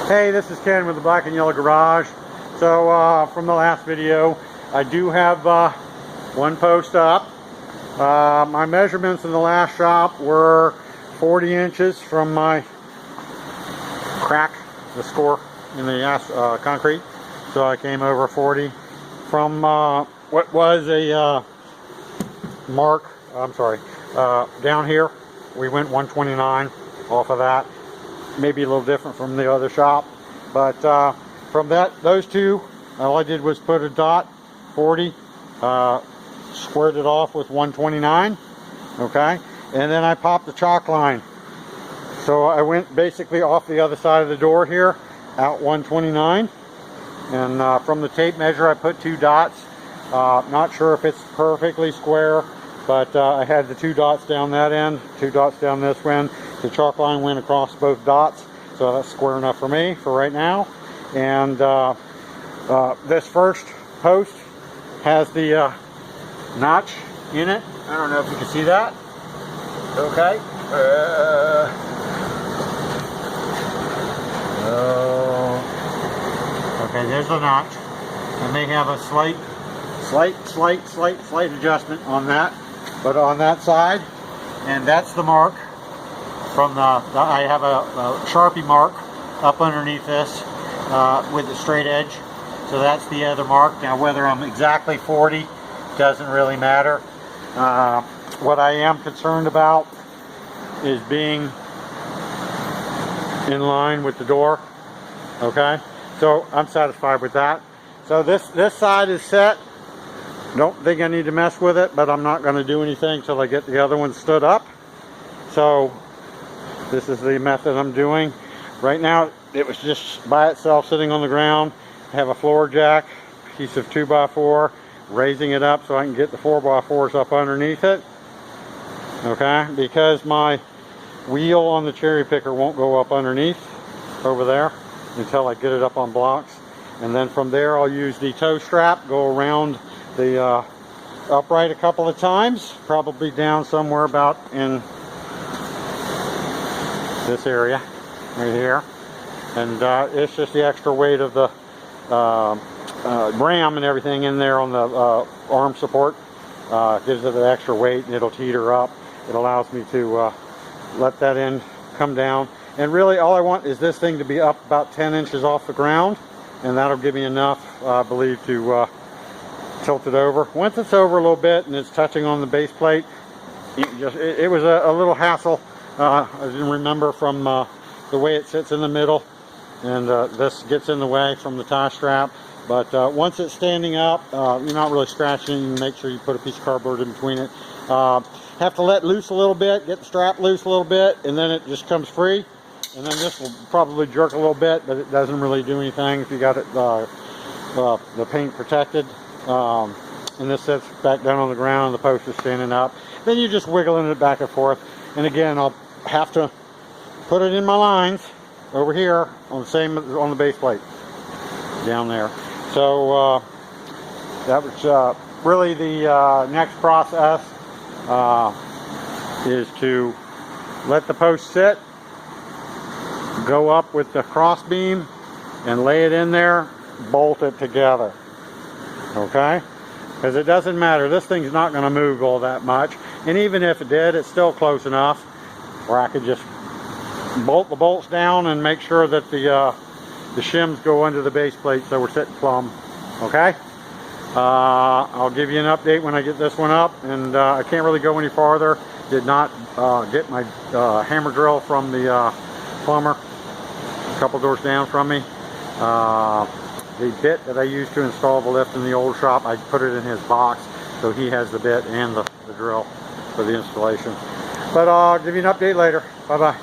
Hey, this is Ken with the Black and Yellow Garage. So from the last video, I do have one post up. My measurements in the last shop were 40 inches from my crack, the score in the concrete. So I came over 40 from what was a mark, down here. We went 129 off of that. Maybe a little different from the other shop, but from those two, all I did was put a dot 40, squared it off with 129, okay, and then I popped the chalk line. So I went basically off the other side of the door here, out 129, and from the tape measure I put two dots. Not sure if it's perfectly square, but I had the two dots down that end, two dots down this end. The chalk line went across both dots, so that's square enough for me for right now. And this first post has the notch in it. I don't know if you can see that. Okay. Okay, there's the notch. And they have a slight adjustment on that. But on that side, and that's the mark. From I have a Sharpie mark up underneath this with the straight edge, so that's the other mark. Now whether I'm exactly 40 doesn't really matter. What I am concerned about is being in line with the door. Okay, so I'm satisfied with that. So this side is set. Don't think I need to mess with it, but I'm not going to do anything till I get the other one stood up. So this is the method I'm doing. Right now it was just by itself sitting on the ground. I have a floor jack, piece of 2x4, raising it up so I can get the 4x4s up underneath it. Okay, because my wheel on the cherry picker won't go up underneath over there until I get it up on blocks. And then from there I'll use the toe strap, go around the upright a couple of times, probably down somewhere about in this area right here, and it's just the extra weight of the ram and everything in there on the arm support gives it an extra weight, and it'll teeter up. It allows me to let that end come down, and really all I want is this thing to be up about 10 inches off the ground, and that'll give me enough, I believe, to tilt it over. Once it's over a little bit and it's touching on the base plate, it was a little hassle. I didn't remember from the way it sits in the middle, and this gets in the way from the tie strap. But once it's standing up, you're not really scratching. You make sure you put a piece of cardboard in between it. Have to let loose a little bit, get the strap loose a little bit, and then it just comes free. And then this will probably jerk a little bit, but it doesn't really do anything if you got it the paint protected. And this sits back down on the ground, the post is standing up. Then you're just wiggling it back and forth. And again, I'll have to put it in my lines over here on the base plate down there. So that was really the next process is to let the post sit, go up with the cross beam and lay it in there, bolt it together. Okay, because it doesn't matter, this thing's not going to move all that much, and even if it did, it's still close enough where I could just bolt the bolts down and make sure that the shims go under the base plate so we're sitting plumb. Okay, I'll give you an update when I get this one up, and I can't really go any farther. Did not get my hammer drill from the plumber a couple doors down from me. The bit that I used to install the lift in the old shop, I put it in his box, so he has the bit and the drill for the installation. But I'll give you an update later. Bye-bye.